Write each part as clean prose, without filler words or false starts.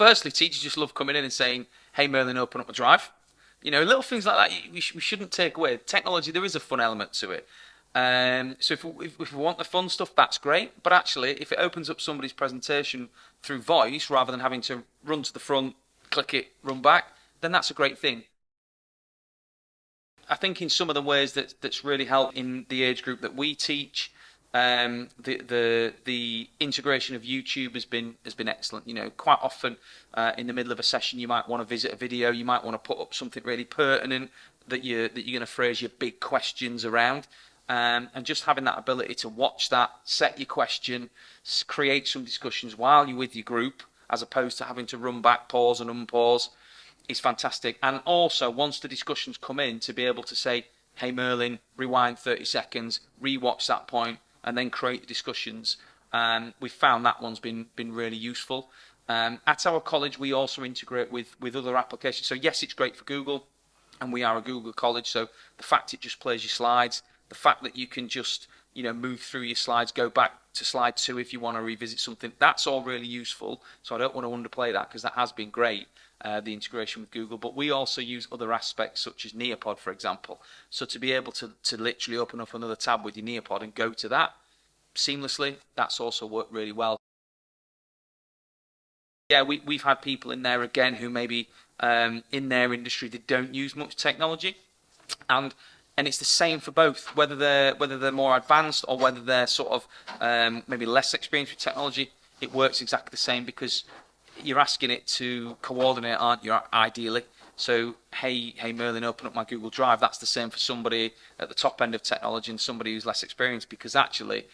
firstly, teachers just love coming in and saying, "Hey, Merlyn, open up a drive." Little things like that we shouldn't take away. Technology, there is a fun element to it. So if we want the fun stuff, that's great. But actually, if it opens up somebody's presentation through voice rather than having to run to the front, click it, run back, then that's a great thing. I think in some of the ways that's really helped in the age group that we teach, the integration of YouTube has been excellent. Quite often in the middle of a session, you might want to visit a video, you might want to put up something really pertinent that you're going to phrase your big questions around, and just having that ability to watch that, set your question, create some discussions while you're with your group, as opposed to having to run back, pause and unpause, is fantastic. And also, once the discussions come in, to be able to say, "Hey Merlyn, rewind 30 seconds, rewatch that point, and then create the discussions." We've found that one's been really useful. At our college, we also integrate with other applications. So yes, it's great for Google, and we are a Google college. So the fact it just plays your slides, the fact that you can just move through your slides, go back to slide 2 if you want to revisit something, that's all really useful. So I don't want to underplay that, because that has been great. The integration with Google, but we also use other aspects such as Nearpod, for example. So to be able to literally open up another tab with your Nearpod and go to that seamlessly, that's also worked really well. Yeah, we've had people in there again who maybe in their industry they don't use much technology, and it's the same for both, whether they're more advanced or whether they're sort of maybe less experienced with technology. It works exactly the same, because you're asking it to coordinate, aren't you, ideally? So, hey Merlyn, open up my Google Drive. That's the same for somebody at the top end of technology and somebody who's less experienced, because actually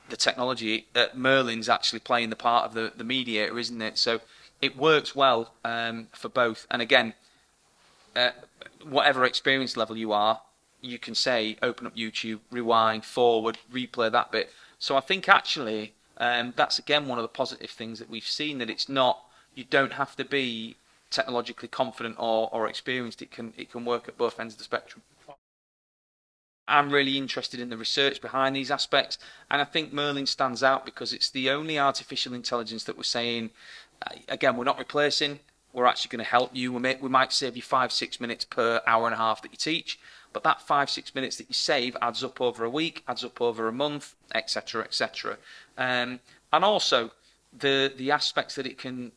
the technology at Merlyn's actually playing the part of the mediator, isn't it? So it works well for both. And again, whatever experience level you are, you can say, open up YouTube, rewind, forward, replay that bit. So I think actually that's again one of the positive things that we've seen, that it's not, you don't have to be technologically confident or experienced. It can work at both ends of the spectrum. I'm really interested in the research behind these aspects, and I think Merlyn stands out because it's the only artificial intelligence that we're saying, again, we're not replacing, we're actually going to help you. We might save you 5-6 minutes per hour and a half that you teach, but that 5-6 minutes that you save adds up over a week, adds up over a month, etc., etc. And also the aspects that can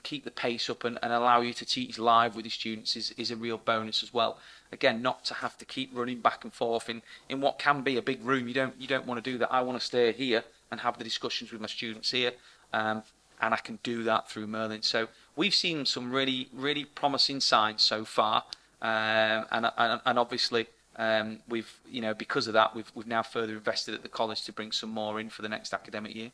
keep the pace up and allow you to teach live with your students is a real bonus as well. Again, not to have to keep running back and forth in what can be a big room. You don't want to do that. I want to stay here and have the discussions with my students here, and I can do that through Merlyn. So we've seen some really promising signs so far, and obviously we've because of that we've now further invested at the college to bring some more in for the next academic year.